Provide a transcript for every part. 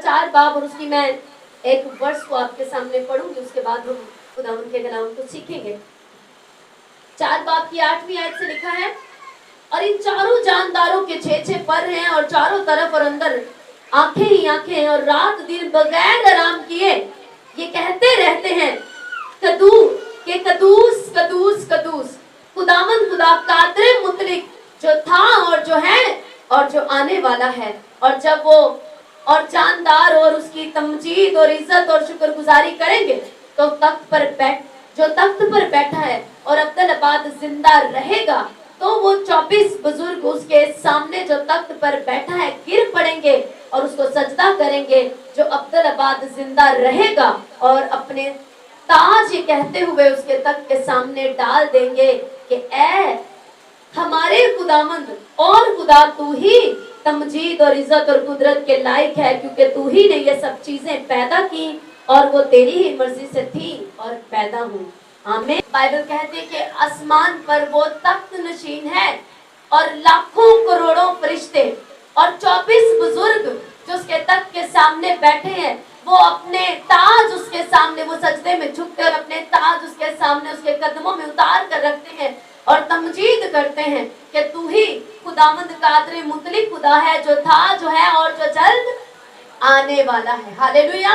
4 बाब और उसकी मैं एक वर्ष को आपके सामने पढ़ूंगी, उसके बाद हम खुदावंद के कलाम को सीखेंगे। 4 बाब की 8वीं आयत से लिखा है, और इन चारों जानदारों के 6 पर हैं और चारों तरफ और अंदर आंखें ही आंखें हैं, और रात दिन बगैर आराम किए ये कहते रहते हैं, कदूस कदूस कदूस खुदावंद खुदा कादरे मुतलिक, जो था और जो है और जो आने वाला है। और जब वो और जानदार और उसकी तमजीद और इज्जत और शुक्रगुजारी करेंगे तो जो तख्त पर बैठा है और अब्दुल-अबाद जिंदा रहेगा, तो वो 24 बुजुर्ग उसके सामने जो तख्त पर बैठा है गिर पड़ेंगे और उसको सजदा करेंगे। जो अब्दुल-अबाद जिंदा रहेगा और अपने ताज ये कहते हुए उसके तख्त के सामने डाल देंगे कि ऐ हमारे खुदावंद और खुदा, तू ही तमजीद और इज्जत और कुदरत के लायक है, क्योंकि तू ही ने ये सब चीजें पैदा की और वो तेरी ही मर्जी से थी और पैदा हूँ। आमीन। बाइबल कहते हैं कि आसमान पर वो तख्त नशीन है और लाखों करोड़ों फरिश्ते और 24 बुजुर्ग जो उसके तख्त के सामने बैठे हैं, वो अपने ताज उसके सामने, वो सजदे में झुकते और अपने ताज उसके सामने उसके कदमों में उतार कर रखते हैं और तमजीद करते हैं कि तू ही खुदावंद कादरे मुतलिक खुदा है, जो था, जो है और जो जल्द आने वाला है। हालेलुया।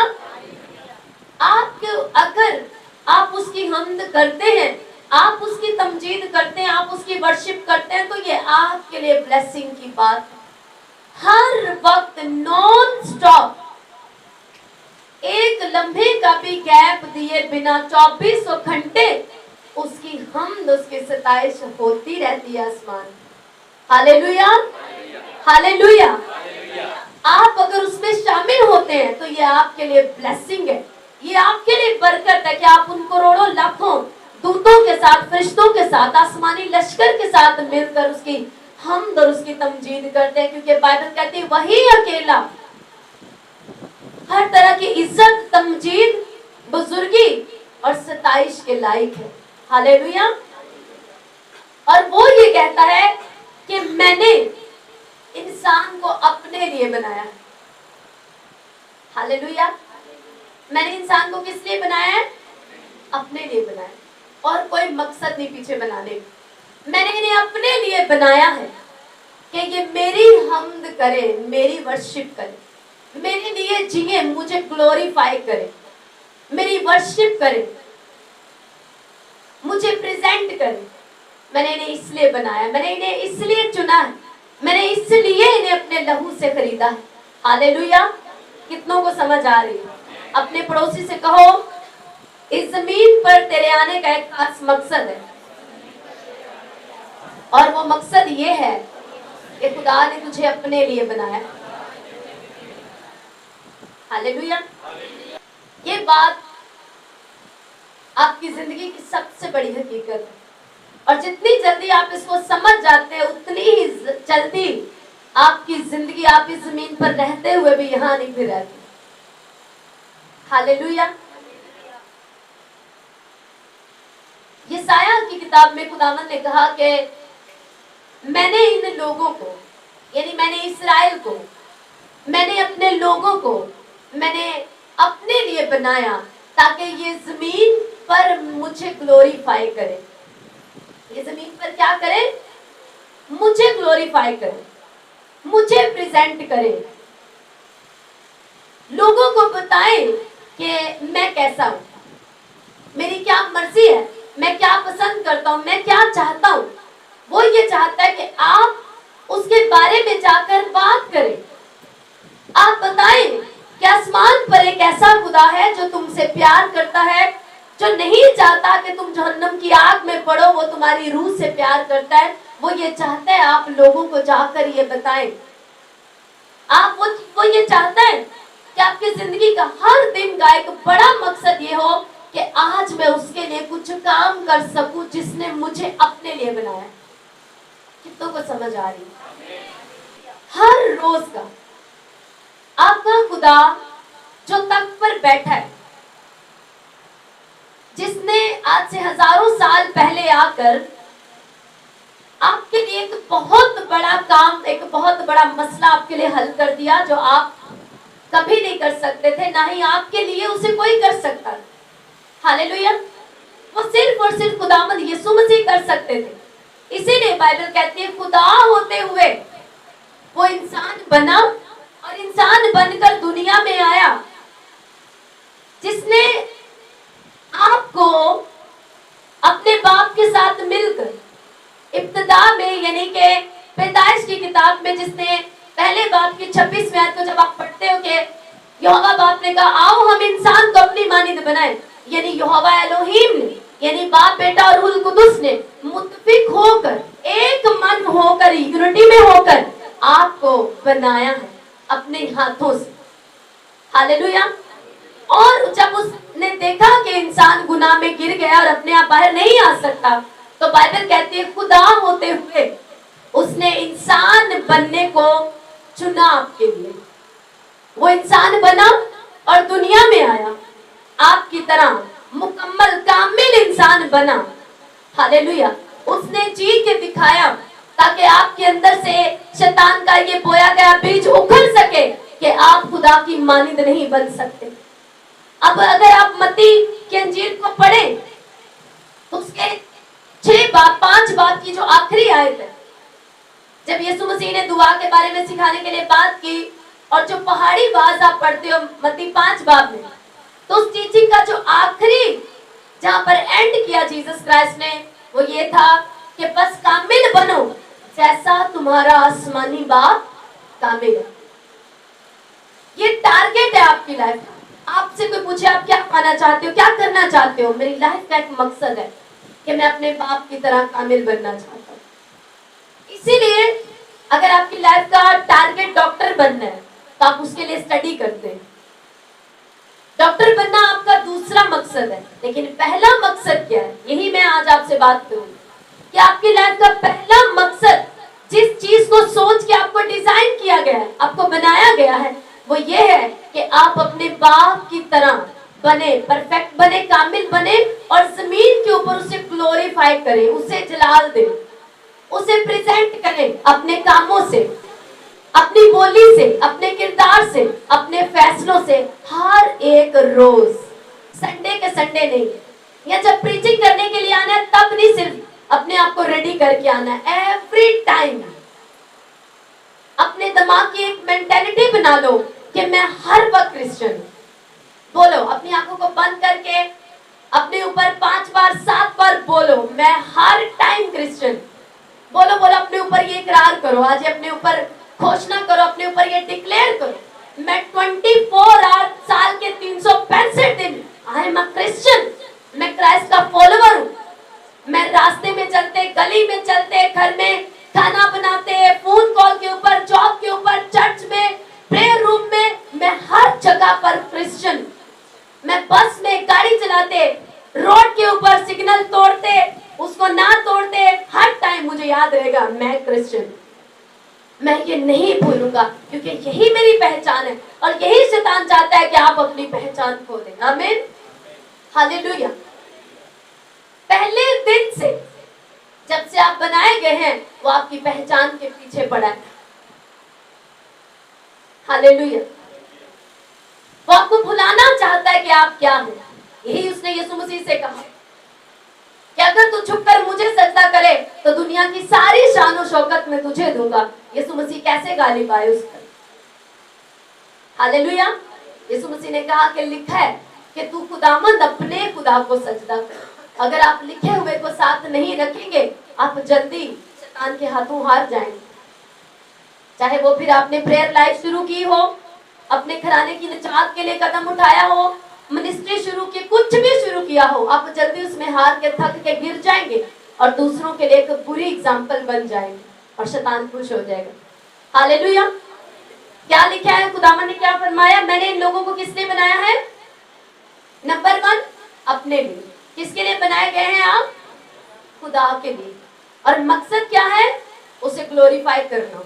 अगर आप उसकी हम्द करते हैं, आप उसकी तमजीद करते हैं, आप उसकी वर्शिप करते हैं, तो ये आपके लिए ब्लेसिंग की बात है। हर वक्त नॉन स्टॉप, एक लम्हे का भी गैप दिए बिना 24 घंटे उसकी हम्द, उसकी सताइश होती रहती है आसमान। Hallelujah, hallelujah. आप अगर उसमें शामिल होते हैं तो ये आपके लिए ब्लेसिंग है, ये आपके लिए बरकत है कि आप उन करोड़ों लाखों दूतों के साथ, फरिश्तों के साथ, आसमानी लश्कर के साथ मिलकर उसकी हम्द और उसकी तमजीद करते हैं, क्योंकि बाइबल कहती है वही अकेला हर तरह की इज्जत, तमजीद, बुजुर्गी और सताइश के लायक है। हालेलुया। और वो ये कहता है कि मैंने इंसान को अपने लिए बनाया है। हालेलुया। मैंने इंसान को किस लिए बनाया है? अपने लिए बनाया, और कोई मकसद नहीं पीछे बनाने का। मैंने इन्हें अपने लिए बनाया है कि ये मेरी हम्द करे, मेरी वर्शिप करे, मेरे लिए जिए, मुझे ग्लोरीफाई करे, मेरी वर्शिप करे, मुझे प्रेजेंट करे। मैंने इन्हें इसलिए बनाया, मैंने इन्हें इसलिए चुना है, मैंने इसलिए इन्हें अपने लहू से खरीदा है। हालेलुया। कितनों को समझ आ रही है? अपने पड़ोसी से कहो, इस जमीन पर तेरे आने का एक खास मकसद है, और वो मकसद ये है कि खुदा ने तुझे अपने लिए बनाया। हालेलुया। ये बात आपकी जिंदगी की सबसे बड़ी हकीकत है, और जितनी जल्दी आप इसको समझ जाते हैं उतनी ही जल्दी आपकी जिंदगी, आप इस जमीन पर रहते हुए भी यहाँ नहीं फिर रहती। हालेलुया। यशायाह की किताब में खुदावंद ने कहा कि मैंने इन लोगों को, यानी मैंने इस्राएल को, मैंने अपने लोगों को मैंने अपने लिए बनाया ताकि ये जमीन पर मुझे ग्लोरीफाई करे। ये जमीन पर क्या करे? मुझे ग्लोरीफाई करे, मुझे प्रेजेंट करे, लोगों को बताए कि मैं कैसा हूं, मेरी क्या मर्जी है, मैं क्या पसंद करता हूं, मैं क्या चाहता हूं। वो ये चाहता है कि आप उसके बारे में जाकर बात करें, आप बताएं कि आसमान पर एक ऐसा खुदा है जो तुमसे प्यार करता है, जो नहीं चाहता कि तुम जहन्नम की आग में पड़ो, वो तुम्हारी रूह से प्यार करता है। वो ये चाहता है आप लोगों को जाकर ये बताएं। वो ये चाहता है कि आपकी जिंदगी का हर दिन का एक बड़ा मकसद ये हो कि आज मैं उसके लिए कुछ काम कर सकूं जिसने मुझे अपने लिए बनाया। कितनों को समझ आ रही? हर रोज का आपका खुदा जो तख्त पर बैठा है, जिसने आज से हजारों साल पहले आकर आपके लिए एक बहुत बड़ा काम, एक बहुत बड़ा मसला आपके लिए हल कर दिया, जो आप कभी नहीं कर सकते थे, ना ही आपके लिए उसे कोई कर सकता था। हालेलुया। वो सिर्फ और सिर्फ खुदावंद यीशु मसीह कर सकते थे। इसीलिए बाइबल कहती है खुदा होते हुए वो इंसान बना और इंसान बनकर दुनिया में आया, जिसने आपको अपने बाप के साथ मिलकर इब्तिदा में यानी कि पैदाइश की किताब में जिसने पहले बाप की 26वें आयत को जब आप पढ़ते हो कि यहोवा बाप ने कहा आओ हम इंसान को अपनी मानिंद बनाएं, यानी यहोवा एलोहीम ने यानी बाप बेटा और रूह कुदुस ने मुत्तफिक होकर एक मन होकर यूनिटी में होकर आपको बनाया है अपने हाथों से। हालेलुया। और जब उसने देखा कि इंसान गुनाह में गिर गया और अपने आप बाहर नहीं आ सकता, तो बाइबल कहती है खुदा होते हुए उसने इंसान बनने को चुना आपके लिए। वो इंसान बना और दुनिया में आया, आपकी तरह मुकम्मल कामिल इंसान बना। हालेलुया। उसने जी के दिखाया ताकि आपके अंदर से शैतान का ये बोया गया बीज उखड़ सके कि आप खुदा की मानिंद नहीं बन सकते। अब अगर आप मत्ती के अंजील को पढ़ें तो उसके 5 बाब की जो आखिरी आयत है, जब यीशु मसीह ने दुआ के बारे में सिखाने के लिए बात की और जो पहाड़ी बाज आप पढ़ते हो मत्ती 5 बाब में, तो उस टीचिंग का जो आखिरी जहां पर एंड किया जीसस क्राइस्ट ने वो ये था कि बस कामिल बनो जैसा तुम्हारा आसमानी बाप कामिल है। ये टारगेट है आपकी लाइफ का। आपसे कोई पूछे आप क्या पाना चाहते हो, क्या करना चाहते हो, मेरी लाइफ का एक मकसद है कि मैं अपने बाप की तरह कामिल बनना चाहता हूँ। इसीलिए अगर आपकी लाइफ का टारगेट डॉक्टर बनना है तो आप उसके लिए स्टडी करते हैं। डॉक्टर बनना आपका दूसरा मकसद है, लेकिन पहला मकसद क्या है, यही मैं आज आपसे बात करूंगी कि आपकी लाइफ का पहला मकसद जिस चीज को सोच के आपको डिजाइन किया गया है, आपको बनाया गया है, वो ये है कि आप अपने बाप की तरह बने, परफेक्ट बने, कामिल बने और जमीन के ऊपर उसे ग्लोरीफाई करें, उसे जलाल दें, उसे प्रेजेंट करें अपने कामों से, अपनी बोली से, अपने किरदार से, अपने फैसलों से, हर एक रोज, संडे के संडे नहीं, या जब प्रीचिंग करने के लिए आना है तब नहीं, सिर्फ अपने आप को रेडी करके आना है। एवरी टाइम अपने दिमाग की एक मेंटेलिटी बना लो कि मैं हर वक्त क्रिश्चियन हूं। बोलो अपनी आंखों को बंद करके अपने ऊपर 5 बार 7 बार बोलो मैं हर टाइम क्रिश्चियन। बोलो बोलो अपने ऊपर ये इकरार करो, आज अपने ऊपर घोषणा करो, अपने ऊपर ये डिक्लेयर करो, मैं 24 आवर साल के 365 दिन आई एम अ क्रिश्चियन, मैं क्राइस्ट का फॉलोवर हूं। मैं रास्ते में चलते, गली में चलते, घर में खाना बनाते, फोन कॉल के ऊपर, जॉब के ऊपर, चर्च में, प्रेयर रूम में, मैं हर जगह पर क्रिश्चियन। मैं बस में गाड़ी चलाते, रोड के ऊपर सिग्नल तोड़ते, उसको ना तोड़ते, हर टाइम मुझे याद रहेगा मैं क्रिश्चियन। मैं ये नहीं भूलूंगा क्योंकि यही मेरी पहचान है और यही शैतान चाहता है कि आप अपनी पहचान खो दें। आमीन, हालेलुया। पहले दिन से जब से आप बनाए गए हैं वो आपकी पहचान के पीछे पड़ा है। हालेलुया। वो आपको भुलाना चाहता है कि आप क्या हो। यही उसने यीशु मसीह से कहा कि अगर तू झुककर मुझे सजदा करे तो दुनिया की सारी शान और शौकत मैं तुझे दूंगा। यीशु मसीह कैसे गालिब आए उस पर। हालेलुया। यीशु मसीह ने कहा कि लिखा है कि तू खुदावंद अपने खुदा को सजदा कर। अगर आप लिखे हुए को साथ नहीं रखेंगे आप जल्दी शैतान के हाथों हार जाएंगे। चाहे वो फिर आपने प्रेयर लाइफ शुरू की हो, अपने घराने की निजात के लिए कदम उठाया हो, मिनिस्ट्री शुरू की, कुछ भी शुरू किया हो, आप जल्दी उसमें हार के थक के गिर जाएंगे और दूसरों के लिए एक बुरी एग्जाम्पल बन जाएंगे और शैतान खुश हो जाएगा। हालेलुया। क्या लिखा है, खुदावन ने क्या फरमाया, मैंने इन लोगों को किसने बनाया है? नंबर 1 अपने लिए। किसके लिए बनाए गए हैं आप? खुदा के लिए। और मकसद क्या है? उसे ग्लोरीफाई करना।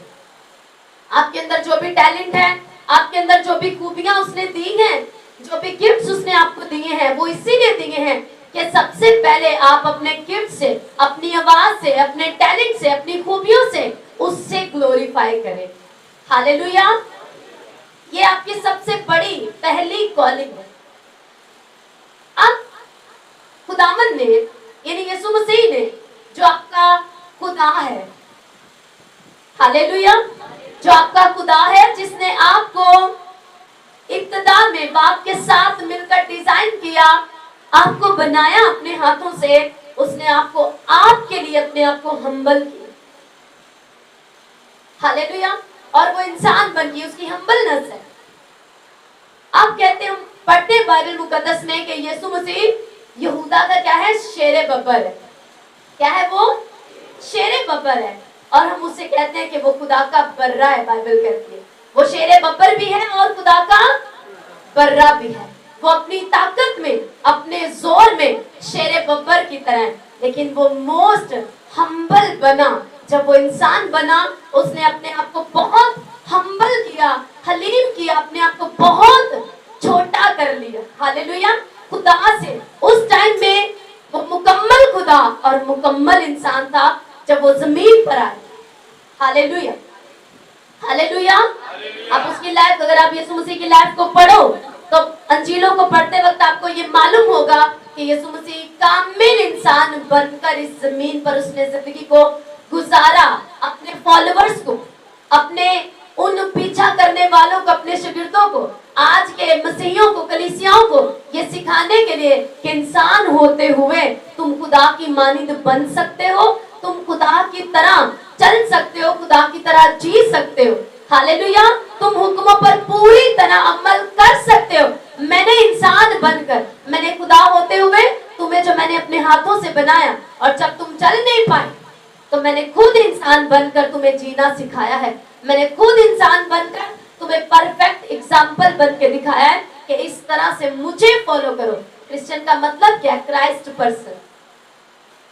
आपके अंदर जो भी टैलेंट है, आपके अंदर जो भी खूबियां उसने दी हैं, जो भी गिफ्ट्स उसने आपको दिए हैं, वो इसीलिए दिए हैं कि सबसे पहले आप अपने गिफ्ट से, अपनी आवाज से, अपने टैलेंट से, अपनी खूबियों से उससे ग्लोरीफाई करें। हालेलुया। ये आपकी सबसे बड़ी पहली कॉलिंग है। अब खुदावन ने यानी यीशु मसीह ने जो आपका खुदा है, हालेलुया, जो आपका खुदा है, जिसने आपको इब्तिदा में बाप के साथ मिलकर डिजाइन किया, आपको बनाया अपने हाथों से, उसने आपको आपके लिए अपने आप को हम्बल किया, हालेलुया, और वो इंसान बन गई, उसकी हम्बलनेस है। आप कहते हम पढ़ते बाइबल मुकद्दस में कि यीशु मसीह यहूदा का क्या है, शेरे बब्बर है। क्या है वो? शेरे बब्बर है। और हम उससे कहते हैं कि वो खुदा का बर्रा है। बाइबल कहती है वो शेरे बब्बर भी है और खुदा का बर्रा भी है। वो अपनी ताकत में, अपने जोर में शेरे बब्बर की तरह है, लेकिन वो मोस्ट हम्बल बना। जब वो इंसान बना, उसने अपने आप को बहुत हम्बल किया, हलीम किया, अपने आप को बहुत छोटा कर लिया, हालेलुया। खुदा से उस टाइम में वो मुकम्मल खुदा और मुकम्मल इंसान था जब वो जमीन पर आया, हालेलुया, हालेलुया। आप उसकी लाइफ, अगर आप यीशु मसीह की लाइफ को पढ़ो तो अंजीलों को पढ़ते वक्त आपको ये मालूम होगा कि यीशु मसीह कामिल इंसान बनकर इस जमीन पर उसने जिंदगी को गुजारा। अपने फॉलोअर्स को, अपने उन पीछा करने वालों को, अपने शागिर्दों को, आज के मसीहियों को, कलीसियाओं को ये सिखाने के लिए कि इंसान होते हुए तुम खुदा की मानिंद बन सकते हो, तुम खुदा की तरह चल सकते हो, खुदा की तरह जी सकते हो, हालेलुया। तुम हुक्मों पर पूरी तरह अमल कर सकते हो। मैंने इंसान बनकर, मैंने खुदा होते हुए तुम्हें, जो मैंने अपने हाथों से बनाया, और जब तुम चल नहीं पाए तो मैंने खुद इंसान बनकर तुम्हें जीना सिखाया है। मैंने खुद इंसान बनकर तुम्हें परफेक्ट एग्जाम्पल बन के दिखाया है कि इस तरह से मुझे फॉलो करो। क्रिश्चियन का मतलब क्या? क्राइस्ट पर्सन,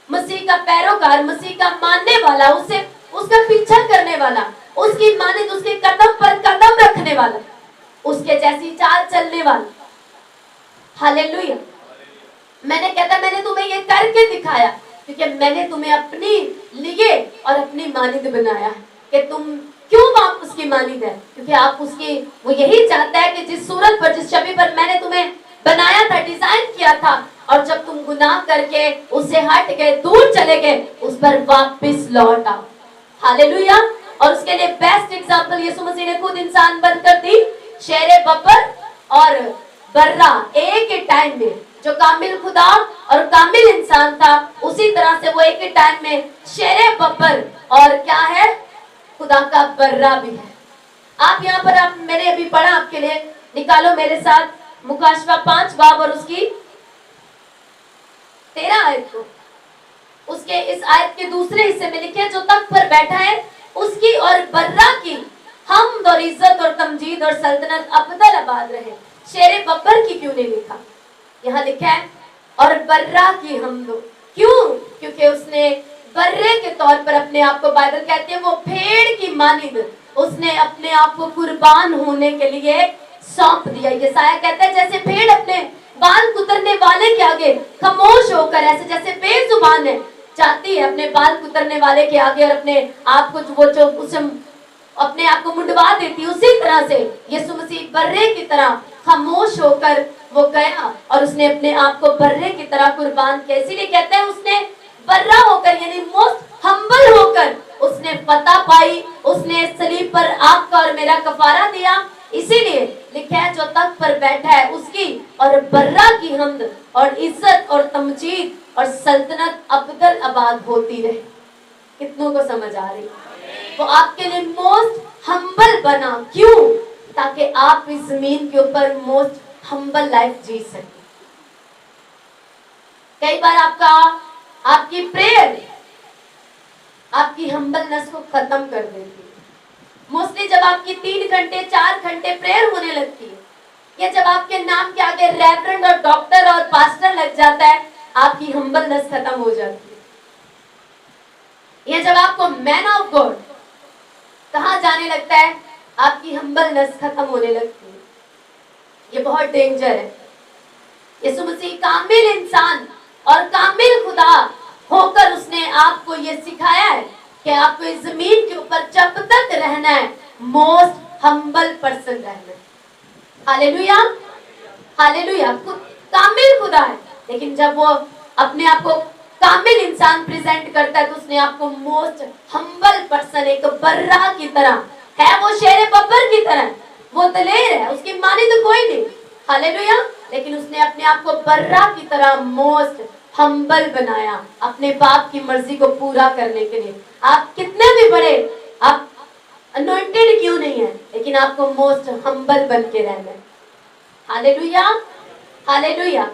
मसीह का पैरोकार, मसीह का मानने वाला, उसे उसका पीछा करने वाला, उसकी माने उसके कदम पर कदम रखने वाला, उसके जैसी चाल चलने वाला, हालेलुया। मैंने कहता, मैंने तुम्हें ये करके दिखाया क्योंकि मैंने तुम्हें अपनी लिए और अपनी मानिंद बनाया है। कि तुम क्यों आप उसकी मानिंद है? क्योंकि आप उसकी, वो यही चाहता है कि जिस सूरत पर, जिस छवि पर मैंने तुम्हें बनाया था, डिजाइन किया था, और जब तुम गुनाह करके उससे हट गए, दूर चले गए, उस पर वापस लौट आओ, हालेलुया। और उसके लिए बेस्ट एग्जांपल यीशु मसीह ने खुद इंसान बनकर दी। शेरे बब्बर और बर्रा एक ही टाइम में, जो कामिल खुदा और कामिल इंसान था, उसी तरह से वो एक ही टाइम में शेरे बब्बर और क्या है, खुदा का बर्रा भी है। आप यहाँ पर, आप मैंने अभी पढ़ा आपके लिए, निकालो मेरे साथ मुकाशवा 5 बाब और उसकी 13 आयत को। उसके इस आयत के दूसरे हिस्से में लिखे, जो तख्त पर बैठा है उसकी और बर्रा की हमद और इज्जत और तमजीद और सल्तनत अबदल आबाद रहे। शेरे बब्बर की क्यों नहीं लिखा? यहाँ लिखा है और बर्रा की हमद। क्यों? क्योंकि उसने बर्रे के तौर पर अपने आप को, बाइबल कहती है वो भेड़ की मानिंद, उसने अपने आप को कुर्बान होने के लिए सौंप दिया। यशायाह कहता है जैसे भेड़ अपने बाल कुतरने वाले के आगे खामोश होकर, ऐसे जैसे बेजुबान है, चाहती है अपने बाल कुतरने वाले के आगे और अपने आप को वो जो उसे अपने आप को मुंडवा देती, उसी तरह से यीशु मसीह बर्रे की तरह खामोश होकर वो गया और उसने अपने आप को बर्रे की तरह कुर्बान किया। इसीलिए कहते हैं उसने बर्रा होकर, यानी मोस्ट हम्बल होकर उसने फतह पाई, उसने सलीब पर आपका और मेरा कफारा दिया। इसीलिए लिखा है जो तख्त पर बैठा है उसकी और बर्रा की हमद और इज्जत और तमजीद और सल्तनत अबदल आबाद होती रहे। कितनों को समझ आ रही? वो आपके लिए मोस्ट हम्बल बना। क्यों? ताकि आप इस जमीन के ऊपर मोस्ट हम्बल लाइफ जी सके। कई बार आपकी प्रेयर आपकी हम्बलनेस को खत्म कर देती है। मोस्टली जब आपकी 3 घंटे 4 घंटे प्रेयर होने लगती है, या जब आपके नाम के आगे रेवरेंड और डॉक्टर और पास्टर लग जाता है, आपकी हम्बलनेस खत्म हो जाती है। या जब आपको मैन ऑफ गॉड कहा जाने लगता है, आपकी हम्बलनेस खत्म होने लगती है। ये बहुत डेंजर है। यीशु मसीह कामिल इंसान और कामिल खुदा होकर उसने आपको ये सिखाया है कि आपको इस जमीन के ऊपर जब तक रहना है, मोस्ट हम्बल पर्सन रहना है। Hallelujah, hallelujah. कामिल खुदा है, लेकिन जब वो अपने आप को कामिल इंसान प्रेजेंट करता है तो उसने आपको मोस्ट हम्बल पर्सन, एक बर्रा की तरह है, वो शेर बब्बर की तरह, वो दलेर है, उसकी मानी तो कोई नहीं, हालेलुया। लेकिन उसने अपने आप को बर्रा की तरह मोस्ट हम्बल बनाया अपने बाप की मर्जी को पूरा करने के लिए। आप कितने भी बड़े, आप अनॉइंटेड क्यों नहीं है, लेकिन आपको मोस्ट हम्बल बन के रहना है। Hallelujah, hallelujah.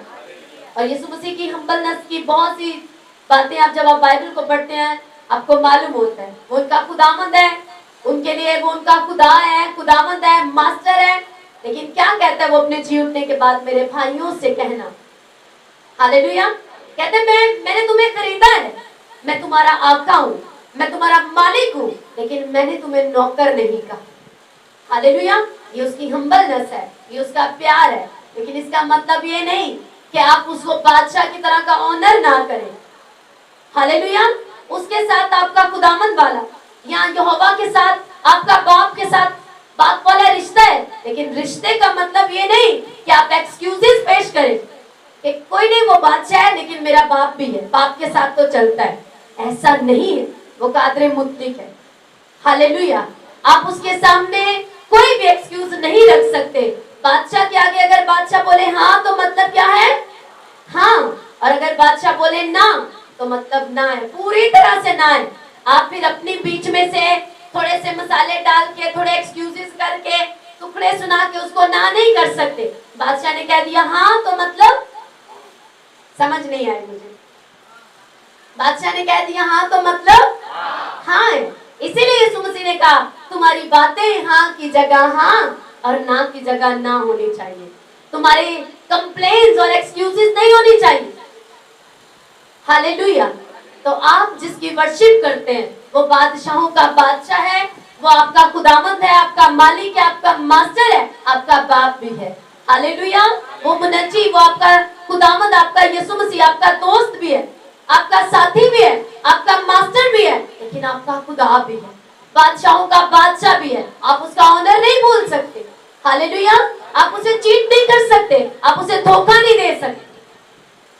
और यीशु मसीह की हम्बलनेस की बहुत सी बातें आप जब आप बाइबल को पढ़ते हैं आपको मालूम होता है। वो उनका खुदावंद है, उनके लिए वो उनका खुदा है, खुदावंद है, मास्टर है। लेकिन क्या कहता है वो अपने जी उठने के बाद, मेरे भाइयों से कहना, हालेलुया, कहते हैं मैंने तुम्हें खरीदा है, मैं तुम्हारा आका हूँ, मैं तुम्हारा मालिक हूँ, लेकिन मैंने तुम्हें नौकर नहीं कहा। हालेलुया। ये उसकी हम्बलनेस है, ये उसका प्यार है। लेकिन इसका मतलब ये नहीं कि आप उसको बादशाह की तरह का ऑनर ना करें। हालेलुया। उसके साथ आपका खुदामंद वाला, यहाँ यहोवा के साथ आपका बाप के साथ बाप वाला रिश्ता है, लेकिन रिश्ते का मतलब ये नहीं कि आप एक्सक्यूजेस पेश करें कि कोई नहीं, वो बादशाह है लेकिन मेरा बाप भी है, बाप के साथ तो चलता है। ऐसा नहीं है, वो कादरे मुतलिक है। हालेलुया। आप उसके सामने कोई भी एक्सक्यूज नहीं रख सकते। बादशाह के आगे अगर बादशाह बोले हाँ तो मतलब क्या है, हाँ, और अगर बादशाह बोले ना तो मतलब ना है, पूरी तरह से ना है। आप फिर अपनी बीच में से थोड़े से मसाले डाल के, थोड़े एक्सक्यूजेस करके, टुकड़े सुना के उसको ना नहीं कर सकते। बादशाह ने कह दिया हाँ तो मतलब, समझ नहीं आई मुझे, बादशाह ने कह दिया हाँ तो मतलब हाँ है। इसीलिए यीशु मसीह ने कहा तुम्हारी बातें हाँ की जगह हाँ और ना की जगह ना होनी चाहिए। तुम्हारी कंप्लेन्स और एक्सक्यूजेस नहीं होनी चाहिए। हालेलुया। तो आप जिसकी वर्शिप करते हैं वो बादशाहों का बादशाह है, वो आपका खुदावंद है, आपका मालिक है, आपका मास्टर है, आपका बाप भी है। हालेलुया। वो मुनज्जी, वो आपका खुदावंद, आपका यीशु मसीह, आपका दोस्त भी है, आपका साथी भी है, आपका मास्टर भी है, लेकिन आपका खुदा भी है, बादशाहों का बादशाह भी है। आप उसका ऑनर नहीं भूल सकते। हालेलुया। आप उसे चीट नहीं कर सकते, आप उसे धोखा नहीं दे सकते।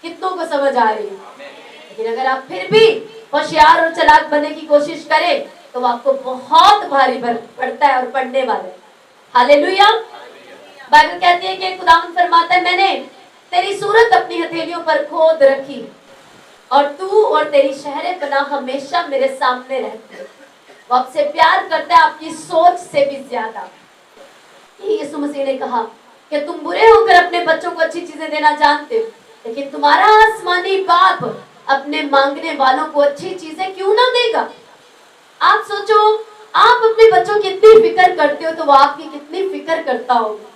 कितनों को समझ आ रही है? लेकिन अगर आप फिर भी होशियार और चालाक बनने की कोशिश करें तो आपको बहुत भारी पड़ता है और पड़ने वाले। हालेलुया। बाइबल कहती है कि खुदावंद फरमाता है मैंने तेरी सूरत अपनी हथेलियों पर खोद रखी और तू और तेरी शहरें बना हमेशा मेरे सामने रहती है। वो आपसे प्यार करता है आपकी सोच से भी ज्यादा। यीशु मसीह ने कहा कि तुम बुरे होकर अपने बच्चों को अच्छी चीजें देना जानते हो, लेकिन तुम्हारा आसमानी बाप अपने मांगने वालों को अच्छी चीजें क्यों ना देगा। आप सोचो, आप अपने बच्चों की इतनी फिक्र करते हो तो वो आपकी कितनी फिक्र करता होगा।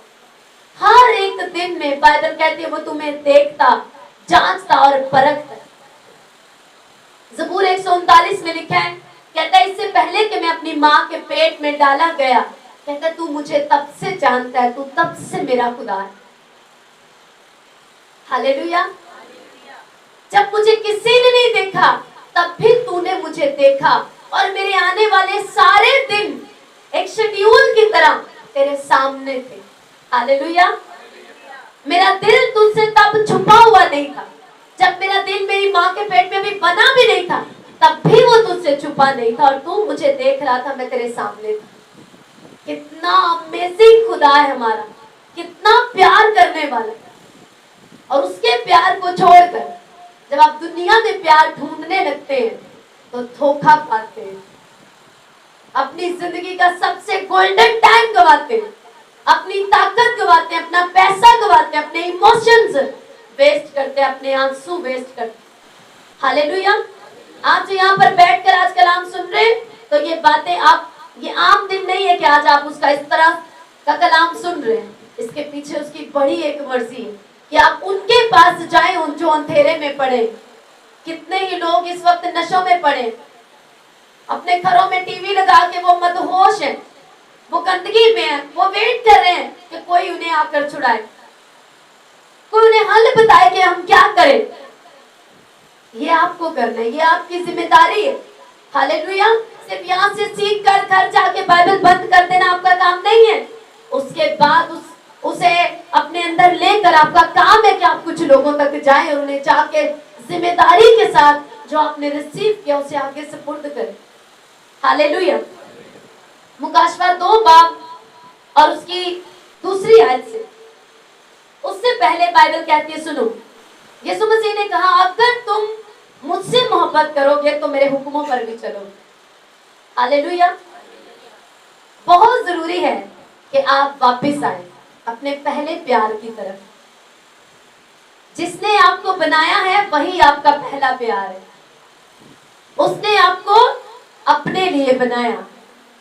हर एक दिन में बाइबल कहती है वो तुम्हें देखता, जांचता और परखता। ज़बूर 139 में लिखा है, कहता है इससे पहले कि मैं अपनी माँ के पेट में डाला गया, कहता तू मुझे तब से जानता है, तू तब से मेरा खुदा है। हालेलुया। जब मुझे किसी ने नहीं देखा तब भी तूने मुझे देखा और मेरे आने वाले सारे दिन एक शेड्यूल की तरह तेरे सामने थे। हालेलुया। मेरा दिल तुझसे तब छुपा हुआ नहीं था, जब मेरा दिल मेरी माँ के पेट में भी बना भी नहीं था तब भी वो तुझसे छुपा नहीं था और तू मुझे देख रहा था, मैं तेरे सामने था। कितना अमेजिंग खुदा है हमारा, कितना प्यार करने वाला। और उसके प्यार को छोड़कर जब आप दुनिया में प्यार ढूंढने लगते हैं तो धोखा पाते हैं, अपनी जिंदगी का सबसे गोल्डन टाइम गवाते हैं, अपनी ताकत गवाते हैं, अपना पैसा गवाते हैं, अपने इमोशंस वेस्ट करते हैं, अपने आंसू वेस्ट करते हैं। हालेलुया। आप जो यहाँ पर बैठकर आज कलाम सुन रहे हैं तो ये बातें आप, ये आम दिन नहीं है कि आज आप उसका इस तरह का कलाम सुन रहे हैं। इसके पीछे उसकी बड़ी एक मर्जी है कि आप उनके पास जाएं, उन जो अंधेरे में पड़े। कितने ही लोग इस वक्त नशों में पड़े, अपने घरों में टीवी लगा के वो मदहोश हैं, वो गंदगी में है, वो वेट कर रहे हैं कि कोई उन्हें आकर छुड़ाए, कोई उन्हें हल बताए कि हम क्या करें। ये आपको करना है, ये आपकी जिम्मेदारी है। हालेलुया। सिर्फ यहाँ से सीख कर घर जाके बाइबल बंद कर देना आपका काम नहीं है। उसके बाद उसे अपने अंदर लेकर आपका काम है कि आप कुछ लोगों तक जाएं और उन्हें जाके जिम्मेदारी के साथ जो आपने रिसीव किया उसे आगे सुपुर्द करें। हालेलुया। मुकाशवा 2 बाब और उसकी दूसरी आयत से, उससे पहले बाइबल कहती है, सुनो, यीशु मसीह ने कहा अगर तुम मुझसे मोहब्बत करोगे तो मेरे हुक्मों पर भी चलोगे। हालेलुया। बहुत जरूरी है कि आप वापस आए अपने पहले प्यार की तरफ। जिसने आपको बनाया है वही आपका पहला प्यार है। उसने आपको अपने लिए बनाया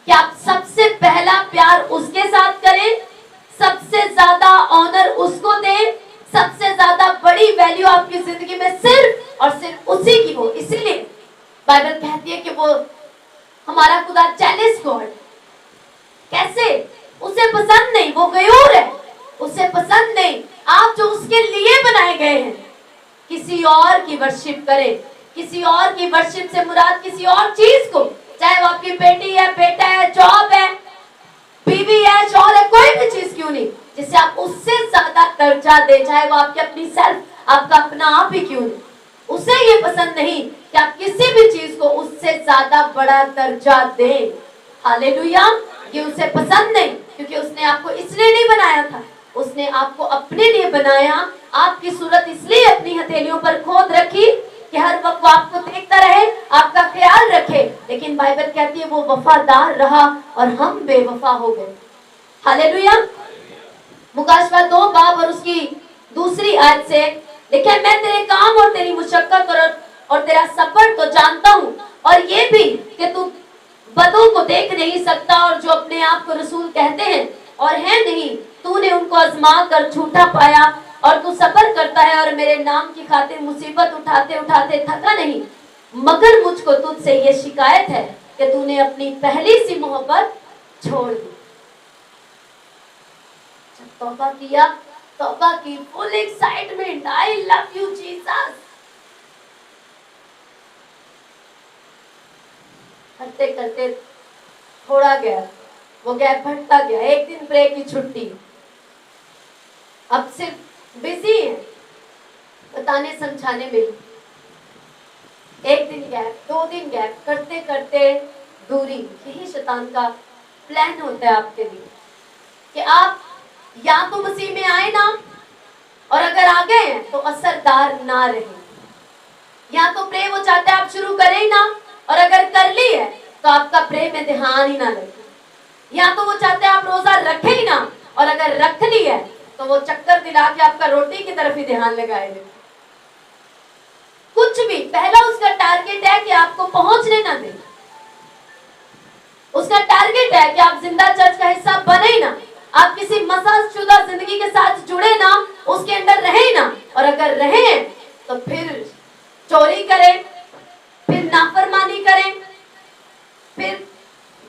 कि आप सबसे पहला प्यार उसके साथ करें, सबसे ज्यादा ऑनर उसको दें, सबसे ज्यादा बड़ी वैल्यू आपकी जिंदगी में सिर्फ और सिर्फ उसी की हो। इसीलिए बाइबल कहती है कि वो हमारा खुदा जेलस गॉड। कैसे? उसे पसंद नहीं, वो गयूर है, उसे पसंद नहीं आप जो उसके लिए बनाए गए हैं किसी और की वर्शिप करें। किसी और की वर्शिप से मुराद किसी और चीज को, चाहे वो आपकी बेटी है, बेटा है, जॉब है, बीवी है, शौहर है, कोई भी चीज क्यों नहीं, जिसे आप उससे ज्यादा दर्जा दे, चाहे वो आपकी अपनी सेल्फ, आपका अपना आप ही क्यों नहीं। उसे ये पसंद नहीं कि आप किसी भी चीज को उससे ज्यादा बड़ा दर्जा दें। हालेलुया। ये उसे पसंद नहीं, क्योंकि उसने आपको इसलिए नहीं बनाया था, उसने आपको अपने लिए बनाया। आपकी सूरत इसलिए अपनी हथेलियों पर खोद रखी कि हर वक्त वो आपको देखता रहे, आपका ख्याल रखे। लेकिन बाइबल कहती है वो वफादार रहा और हम बेवफा हो गए। हालेलुया। मुकाशवा 2 बाब और उसकी दूसरी आयत से लिखा, मैं तेरे काम और तेरी मुशक्कत और तेरा सब्र तो जानता हूँ, और ये भी कि तू बदों को देख नहीं सकता, और जो अपने आप को रसूल कहते हैं और है नहीं, तूने उनको आजमा कर झूठा पाया, और तू सब्र करता है और मेरे नाम की खातिर मुसीबत उठाते उठाते थका नहीं। मगर मुझको तुझसे ये शिकायत है कि तूने अपनी पहली सी मोहब्बत छोड़ दी। जब तौबा किया, तौबा की full excitement, I love you Jesus, करते करते थोड़ा गया, वो गैप बढ़ता गया। एक दिन प्रे की छुट्टी, अब सिर्फ बिजी है बताने समझाने में। एक दिन गैप, 2 दिन गैप, करते करते दूरी। यही शैतान का प्लान होता है आपके लिए कि आप या तो मसीह में आए ना, और अगर आ गए हैं तो असरदार ना रहे। या तो प्रे वो चाहते हैं आप शुरू करें ही ना, और अगर कर ली है तो आपका प्रे में ध्यान ही ना लगे। या तो वो चाहते हैं आप रोजा रखें ही ना, और अगर रख ली है तो वो चक्कर दिला के आपका रोटी की तरफ ही ध्यान लगाए। कुछ भी, पहला उसका टारगेट है कि आपको पहुंचने ना दे। उसका टारगेट है कि आप जिंदा चर्च का हिस्सा बने ना, आप किसी मसाजशुदा जिंदगी के साथ जुड़े ना, उसके अंदर रहे ना, और अगर रहे तो फिर चोरी करें, फिर नाफरमानी करें, फिर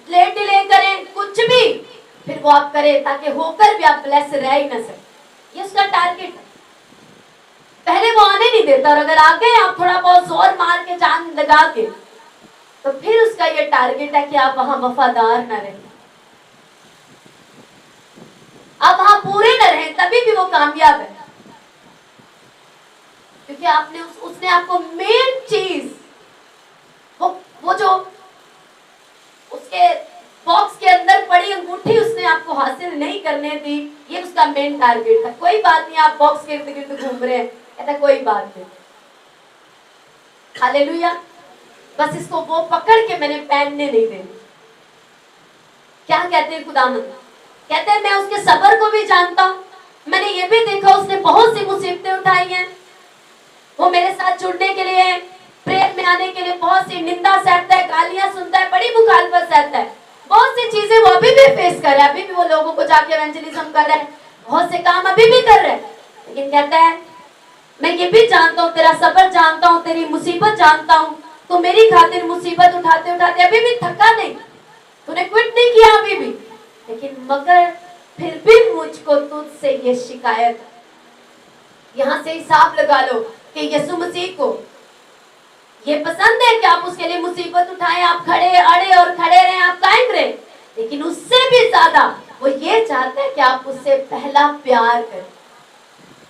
लेट डिले करें, कुछ भी फिर वो आप करें ताकि होकर भी आप ब्लेस रह ही ना सके। ये उसका टारगेट है। पहले वो आने नहीं देता, और अगर आ गए आप थोड़ा बहुत जोर मार के, जान लगा के, तो फिर उसका ये टारगेट है कि आप वहां वफादार ना रहें, आप वहां पूरे न रहें, तभी भी वो कामयाब है। क्योंकि उसने आपको मेन चीज, वो जो उसके बॉक्स के अंदर पड़ी अंगूठी उसने आपको हासिल नहीं करने दी, ये उसका मेन टारगेट था। कोई बात नहीं, आप बॉक्स के इर्द गिर्द घूम रहे हैं, कहता कोई बात नहीं, हालेलुया, बस इसको वो पकड़ के मैंने पहनने नहीं देनी। क्या कहते हैं खुदावंद? कहते हैं मैं उसके सब्र को भी जानता हूं, मैंने ये भी देखा उसने बहुत सी मुसीबतें उठाई हैं, वो मेरे साथ जुड़ने के लिए, प्रेम में आने के लिए बहुत सी निंदा सहता है, गालियां सुनता है, बड़ी मुखालफत सहता है, बहुत सी चीजें वो अभी भी फेस कर रहा है, अभी भी वो लोगों को जाके एवेंजलिज्म कर रहा है, बहुत से काम अभी भी कर रहे हैं। लेकिन कहता है मैं ये भी जानता हूँ, तेरा सब्र जानता हूँ, तेरी मुसीबत जानता हूँ, तो मेरी खातिर मुसीबत उठाते उठाते अभी भी थका नहीं, तूने क्विट नहीं किया अभी भी, लेकिन मगर फिर भी मुझको तुझसे ये शिकायत। यहां से हिसाब लगा लो कि यीशु मसीह को ये पसंद है कि आप उसके लिए मुसीबत उठाएं, आप खड़े अड़े और खड़े रहें, आप कायम रहें, लेकिन उससे भी ज्यादा वो ये चाहता है कि आप उससे पहला प्यार करें।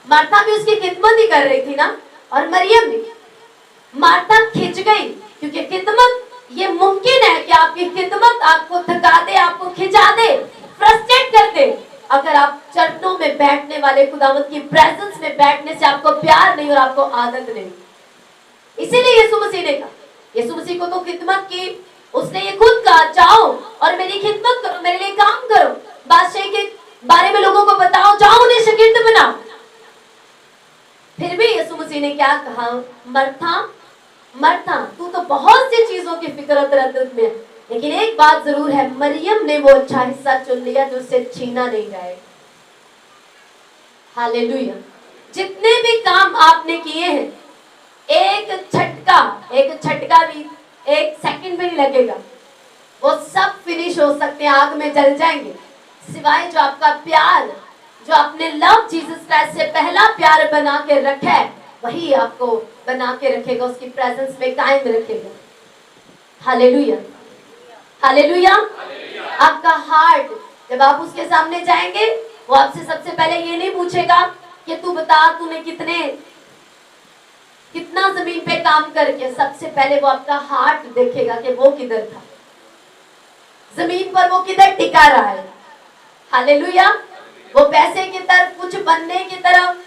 मार्था भी उसकी खिदमत ही कर रही थी ना, और मरियम भी। मार्था खिंच गई क्योंकि खिदमत, ये मुमकिन है कि आपकी खिदमत आपको थका दे, आपको खिंचा दे, फ्रस्ट्रेट कर दे, अगर आप चरणों में बैठने वाले खुदावंद की प्रेजेंस में बैठने से आपको प्यार नहीं और आपको आदत नहीं। इसीलिए यीशु मसीह ने कहा, यीशु मसीह को तो खिदमत की, उसने ये खुद कहा, जाओ और मेरी खिदमत करो, मेरे लिए काम करो, बादशाह के बारे में लोगों को बताओ, जाओ उन्हें शागिर्द बनाओ। फिर भी यीशु मसीह ने क्या कहा, मर्था मर्था, तू तो बहुत सी चीजों की फिक्र और तरद्दुद में है, लेकिन एक बात जरूर है, मरियम ने वो अच्छा हिस्सा चुन लिया जो उससे छीना नहीं जाएगा। हालेलुया। जितने भी काम आपने किए हैं, एक झटका भी एक सेकंड में नहीं लगेगा, वो सब फिनिश हो सकते हैं, आग में जल जाएंगे, सिवाय जो आपका प्यार, जो आपने लव जीसस क्राइस्ट से पहला प्यार बना के रखा है, वही आपको बना के रखेगा, उसकी प्रेजेंस में कायम रखेगा। Hallelujah, hallelujah. आपका हार्ट, जब आप उसके सामने जाएंगे, वो आपसे सबसे पहले ये नहीं पूछेगा कि तू बता तूने कितना जमीन पे काम करके, सबसे पहले वो आपका हार्ट देखेगा कि वो किधर था, जमीन पर वो किधर टिका रहा है। हालेलुया। वो पैसे की तरफ, कुछ बनने की तरफ,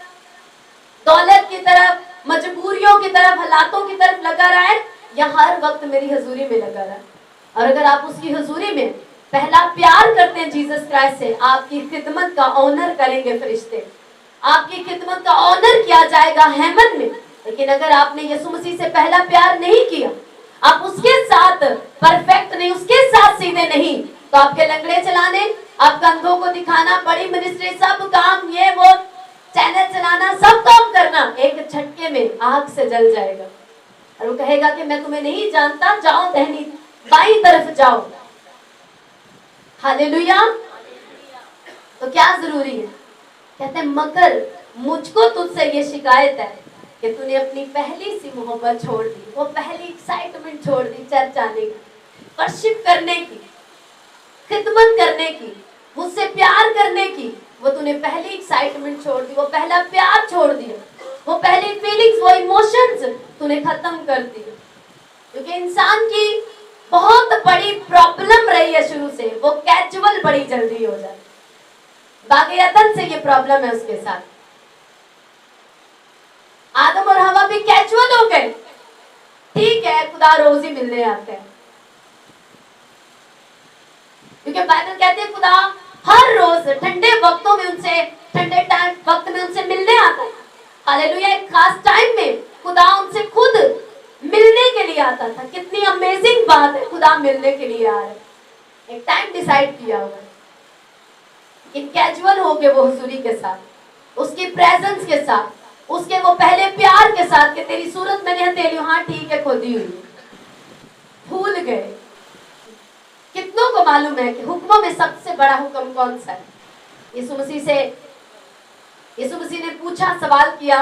दौलत की तरफ, मजबूरियों की तरफ, हालातों की तरफ लगा रहा है, या हर वक्त मेरी हजूरी में लगा रहा है। और अगर आप उसकी हजूरी में पहला प्यार करते हैं जीसस क्राइस्ट से, आपकी खिदमत का ऑनर करेंगे फरिश्ते, आपकी खिदमत का ऑनर किया जाएगा हेमन में। लेकिन अगर आपने यीशु मसीह से पहला प्यार नहीं किया, आप उसके साथ परफेक्ट नहीं, उसके साथ सीधे नहीं, तो आपके लंगड़े चलाने, आप कंधों को दिखाना, बड़ी मिनिस्ट्री, सब काम, ये वो चैनल चलाना, सब काम करना, एक झटके में आग से जल जाएगा। और वो कहेगा कि मैं तुम्हें नहीं जानता, जाओ दाहिनी बाईं तरफ जाओ। हालेलुया। तो क्या जरूरी है, कहते हैं मगर मुझको तुझसे ये शिकायत है कि तूने अपनी पहली सी मोहब्बत छोड़ दी, वो पहली एक्साइटमेंट छोड़ दी, चर्च आने की, वर्शिप करने की, खिदमत करने की, मुझसे प्यार करने की, वो तूने पहली एक्साइटमेंट छोड़ दी, वो पहला प्यार छोड़ दिया, वो पहली फीलिंग्स, वो इमोशंस तूने खत्म कर दिए। क्योंकि इंसान की बहुत बड़ी प्रॉब्लम रही है शुरू से, वो कैजुअल बड़ी जल्दी हो जाए। बागेयतन से ये प्रॉब्लम है उसके साथ। आदम और हवा भी कैजुअल हो गए, ठीक है खुदा रोज ही मिलने आते हैं, क्योंकि बाइबल कहते हैं खुदा हर रोज ठंडे वक्तों में उनसे, ठंडे टाइम वक्त में उनसे मिलने आता है। हालेलुया। एक खास टाइम में खुदा उनसे खुद मिलने के लिए आता था। कितनी अमेजिंग बात है, खुदा मिलने के लिए आ रहे, एक टाइम डिसाइड किया हुआ, इन कैजुअल हो गए वो हुजूरी के साथ, उसकी प्रेजेंस के साथ, उसके वो पहले प्यार के साथ कि तेरी सूरत मैंने हथेली, हाँ ठीक है खोदी हुई, भूल गए। कितनों को मालूम है कि हुक्मों में सबसे बड़ा हुक्म कौन सा है? यीशु मसीह ने पूछा, सवाल किया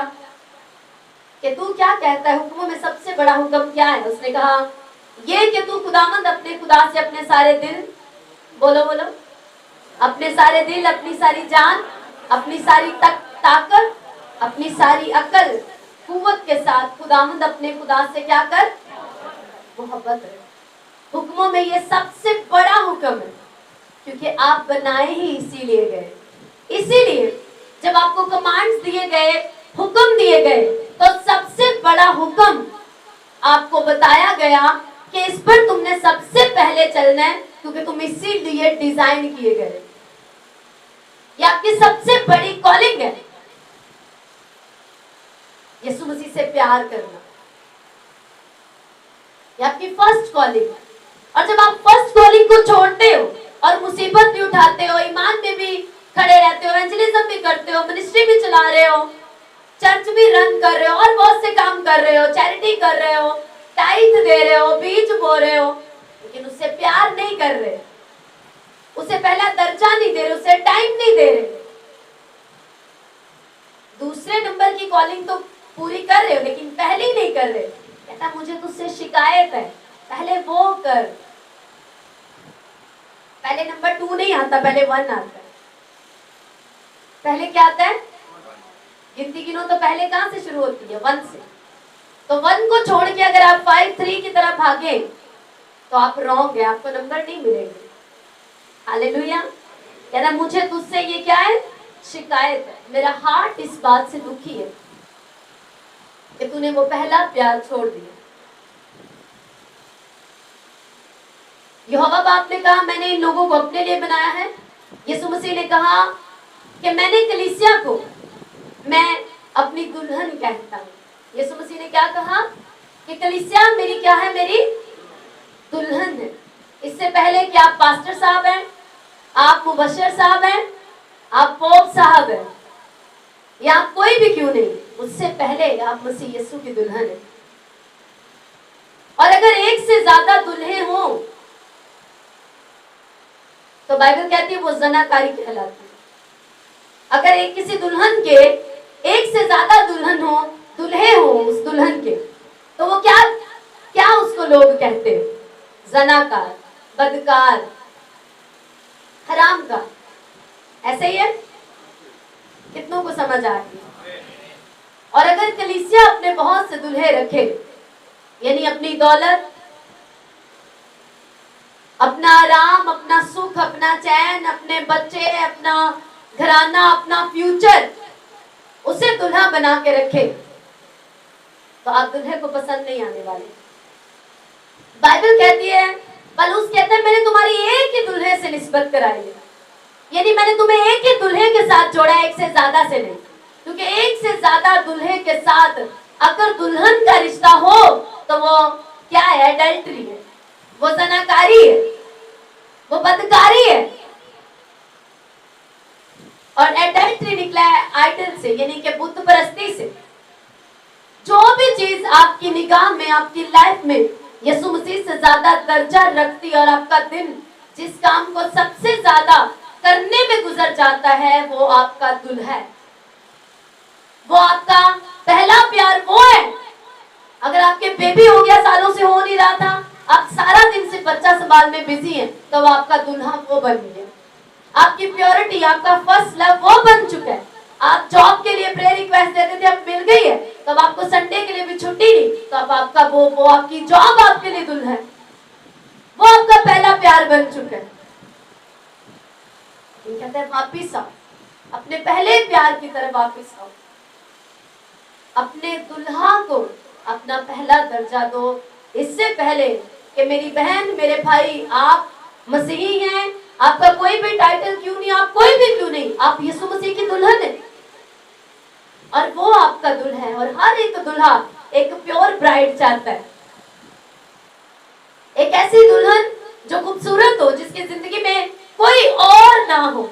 कि तू क्या कहता है, हुक्मों में सबसे बड़ा हुक्म क्या है? उसने कहा ये कि तू खुदावंद अपने खुदा से अपने सारे दिल, बोलो बोलो, अपने सारे दिल, अपनी सारी जान, अपनी सारी ताकत, अपनी सारी अकल, कुव्वत के साथ खुदावंद अपने खुदा से क्या कर, मोहब्बत रहे। हुक्मों में ये सबसे बड़ा हुक्म है, क्योंकि आप बनाए ही इसीलिए गए। इसीलिए जब आपको कमांड्स दिए गए, हुक्म दिए गए, तो सबसे बड़ा हुक्म आपको बताया गया कि इस पर तुमने सबसे पहले चलना है, क्योंकि तुम इसीलिए डिजाइन किए गए। ये आपकी सबसे बड़ी कॉलिंग है, यीशु मसीह से प्यार करना, ये आपकी फर्स्ट कॉलिंग है। और जब आप फर्स्ट कॉलिंग को छोड़ते हो और मुसीबत भी उठाते हो, ईमान में भी खड़े रहते हो, एवेंजलिज्म भी करते हो, मिनिस्ट्री भी चला रहे हो, चर्च भी रन कर रहे हो, और बहुत से काम कर रहे हो, चैरिटी कर रहे हो, टाइथ दे रहे हो, बीज बो रहे हो, लेकिन उससे प्यार नहीं कर रहे, उसे पहला दर्जा नहीं दे रहे, उसे टाइम नहीं दे रहे, दूसरे नंबर की कॉलिंग तो पूरी कर रहे हो लेकिन पहली नहीं कर रहे। कहता मुझे तुझसे शिकायत है, पहले वो कर। पहले नंबर 2 नहीं आता, पहले 1 आता है। पहले क्या आता है? गिनती गिनो तो पहले कहाँ से शुरू होती है? 1 से। तो 1 को छोड़ के अगर आप 5, 3 की तरफ भागे तो आप रॉन्ग है, आपको नंबर नहीं मिलेंगे। हालेलुया। कहना मुझे तुझसे ये क्या है? शिकायत है, मेरा हार्ट इस बात से दुखी है कि तूने वो पहला प्यार छोड़ दिया। यहोवा बाप ने कहा मैंने इन लोगों को अपने लिए बनाया है। यीशु मसीह ने कहा कि मैंने कलीसिया को मैं अपनी दुल्हन कहता हूँ। यीशु मसीह ने क्या कहा कि कलीसिया मेरी क्या है? मेरी दुल्हन है। इससे पहले कि आप पास्टर साहब हैं, आप मुबशर साहब हैं, आप पोप साहब हैं, या आप कोई भी क्यों नहीं, उससे पहले आप मसीह यीशु की दुल्हन है। और अगर एक से ज्यादा दुल्हे हों तो बाइबल कहती है वो जनाकारी कहलाती है। अगर एक किसी दुल्हन के एक से ज्यादा दुल्हन हो, दुल्हे हो उस दुल्हन के, तो वो क्या क्या उसको लोग कहते हैं? जनाकार, बदकार, हराम का। ऐसे ही है, कितनों को समझ आ रही है? और अगर कलीसिया अपने बहुत से दुल्हे रखे, यानी अपनी दौलत, अपना आराम, अपना सुख, अपना चैन, अपने बच्चे, अपना घराना, अपना फ्यूचर, उसे दुल्हा बना के रखे, तो आप दुल्हे को पसंद नहीं आने वाले। बाइबल कहती है, पौलुस कहता है मैंने तुम्हारी एक ही दुल्हे से निस्बत कराई है, यानी मैंने तुम्हें एक ही दुल्हे के साथ जोड़ा है, एक से ज्यादा से नहीं। क्योंकि एक से ज्यादा दुल्हे के साथ अगर दुल्हन का रिश्ता हो तो वो क्या है? एडल्ट्री है, वो जनाकारी है, वो बदकारी है। और एडल्ट्री निकला है आइडल से, यानी कि बुत परस्ती से। जो भी चीज आपकी निगाह में, आपकी लाइफ में यीशु मसीह से ज्यादा दर्जा रखती और आपका दिन जिस काम को सबसे ज्यादा करने में गुजर जाता है, वो आपका दुल्हा है, वो आपका पहला प्यार वो है। अगर आपके बेबी हो गया, सालों से हो नहीं रहा था, आप सारा दिन से बच्चा संभालने में बिजी हैं, तो वो आपका दुल्हा वो बन गया। आपकी प्योरिटी, आपका फर्स्ट लव वो बन चुका है। आप जॉब के लिए प्रेयर रिक्वेस्ट देते थे, अब मिल गई है, तब आपको संडे के लिए भी छुट्टी नहीं, तो अब आपका वो आपकी जॉब आपके लिए दुल्हा है, वो आपका पहला प्यार बन चुका है। कहते हैं वापिस आओ, अपने पहले प्यार की तरफ वापिस आओ, अपने दुल्हा को अपना पहला दर्जा दो। इससे पहले कि मेरी बहन, मेरे भाई, आप मसीही हैं, आपका कोई भी टाइटल क्यों नहीं, आप कोई भी क्यों नहीं, आप यीशु मसीह की दुल्हन है और वो आपका दुल्हा है। और हर एक दुल्हा एक प्योर ब्राइड चाहता है, एक ऐसी दुल्हन जो खूबसूरत हो, जिसकी जिंदगी में कोई और ना हो।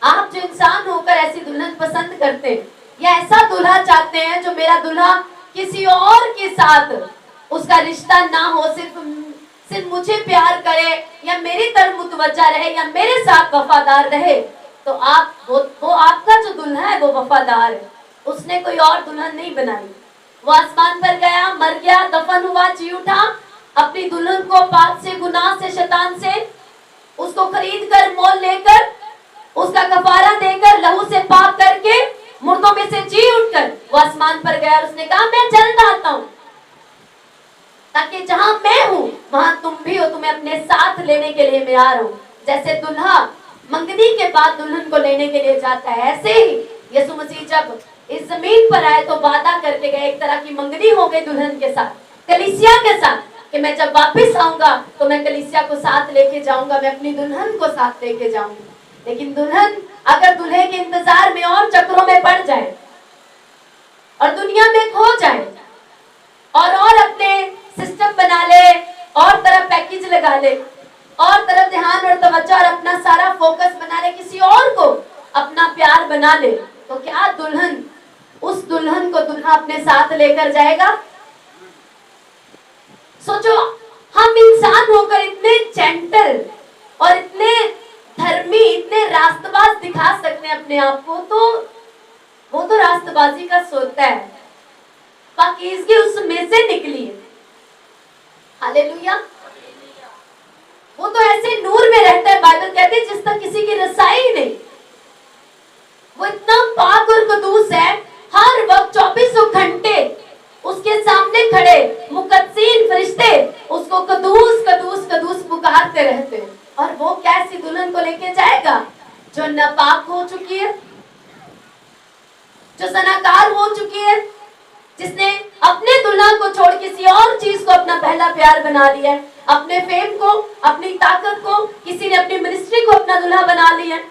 आप जो इंसान होकर ऐसी दुल्हन पसंद करते हैं या ऐसा दुल्हा चाहते हैं जो मेरा दुल्हा किसी और के साथ उसका रिश्ता ना हो, सिर्फ मुझे प्यार करे या मेरी तरफ मुतवज्जा रहे या मेरे साथ वफादार रहे, तो आप वो आपका जो दुल्हा है वो वफादार है। उसने कोई और दुल्हन नहीं बनाई। वो आसमान पर गया, मर गया, दफन हुआ, जी उठा, अपनी दुल्हन को पाप से, गुनाह से, शैतान से उसको खरीद कर, मोल लेकर, उसका कफारा देकर, लहू से पाक करके, मुर्दों में से जी उठकर वो आसमान पर गया और उसने कहा मैं जल्द आता हूं, ताकि जहां मैं हूं वहां तुम भी हो, तुम्हें अपने साथ लेने के लिए मैं आ रहा हूं। जैसे दुल्हा मंगनी के बाद दुल्हन को लेने के लिए जाता है, ऐसे ही यीशु मसीह जब इस जमीन पर आए तो वादा करके गए, एक तरह की मंगनी हो गई दुल्हन के साथ, कलीसिया के साथ, कि मैं जब वापस आऊंगा तो मैं कलीसिया को साथ लेके जाऊंगा, मैं अपनी दुल्हन को साथ लेके जाऊंगी। लेकिन दुल्हन अगर दूल्हे के इंतजार में और चक्रों में पड़ जाए और दुनिया में खो जाए और अपने सिस्टम बना ले, और तरफ पैकेज लगा ले, और तरफ ध्यान और तवज्जो और अपना सारा फोकस बना ले, किसी और को अपना प्यार बना ले, तो क्या दुल्हन उस दुल्हन को दुल्हा अपने साथ लेकर जाएगा? सोचो, हम इंसान होकर इतने जेंटल और इतने धर्मी, इतने रास्तबाज दिखा सकते हैं अपने आप को, तो वो तो रास्तबाजी का सोता है, पाकीज़गी उसमें से निकली है। हालेलुया। वो तो ऐसे नूर में रहता है, बाइबल कहती है, जिस तक किसी की रसाई ही नहीं। वो इतना पाक और कदूस है, हर वक्त 24 घंटे उसके सामने खड़े मुकद्दसीन फरिश्ते उसको कदूस कदूस कदूस पुकारते रहते हैं। और वो कैसी दुल्हन को लेके जाएगा? जो नापाक हो चुकी है, जो ज़नाकार हो चुकी है, जिसने अपने दुल्हा को छोड़ किसी और चीज को अपना पहला प्यार बना लिया है, अपने फेम को, अपनी ताकत को, किसी ने अपनी मिनिस्ट्री को अपना दुल्हा बना लिया है,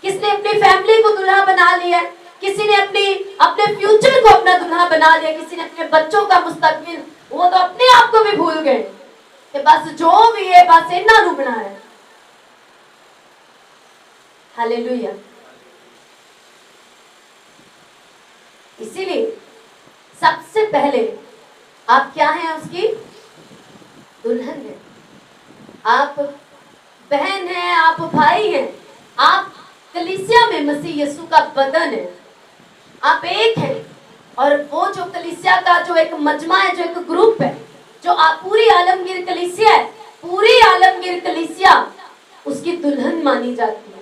किसने अपनी फैमिली को दुल्हा बना लिया है, किसी ने अपने फ्यूचर को अपना दुल्हा बना लिया, किसी ने अपने बच्चों का मुस्तकबिल, वो तो अपने आप को भी भूल गए कि बस जो भी है बस इन्ना रुकना है। हालेलुया। इसीलिए सबसे पहले आप क्या हैं? उसकी दुल्हन है। आप बहन हैं, आप भाई हैं, आप कलीसिया में मसीह यीशु का बदन है, आप एक हैं। और वो जो कलीसिया का जो एक मजमा है, जो एक ग्रुप है, जो पूरी आलमगीर कलीसिया है, पूरी आलमगीर कलीसिया उसकी दुल्हन मानी जाती है।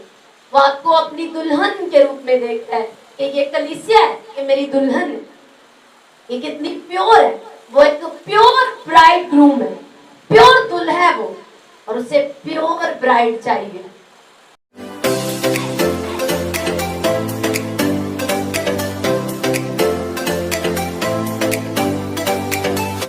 वो आपको अपनी दुल्हन के रूप में देखता है कि ये कलीसिया है, ये मेरी दुल्हन है, ये कितनी प्योर है। वो एक प्योर ब्राइड ग्रूम है, प्योर दुल्हा है वो, और उसे प्योर ब्राइड चाहिए।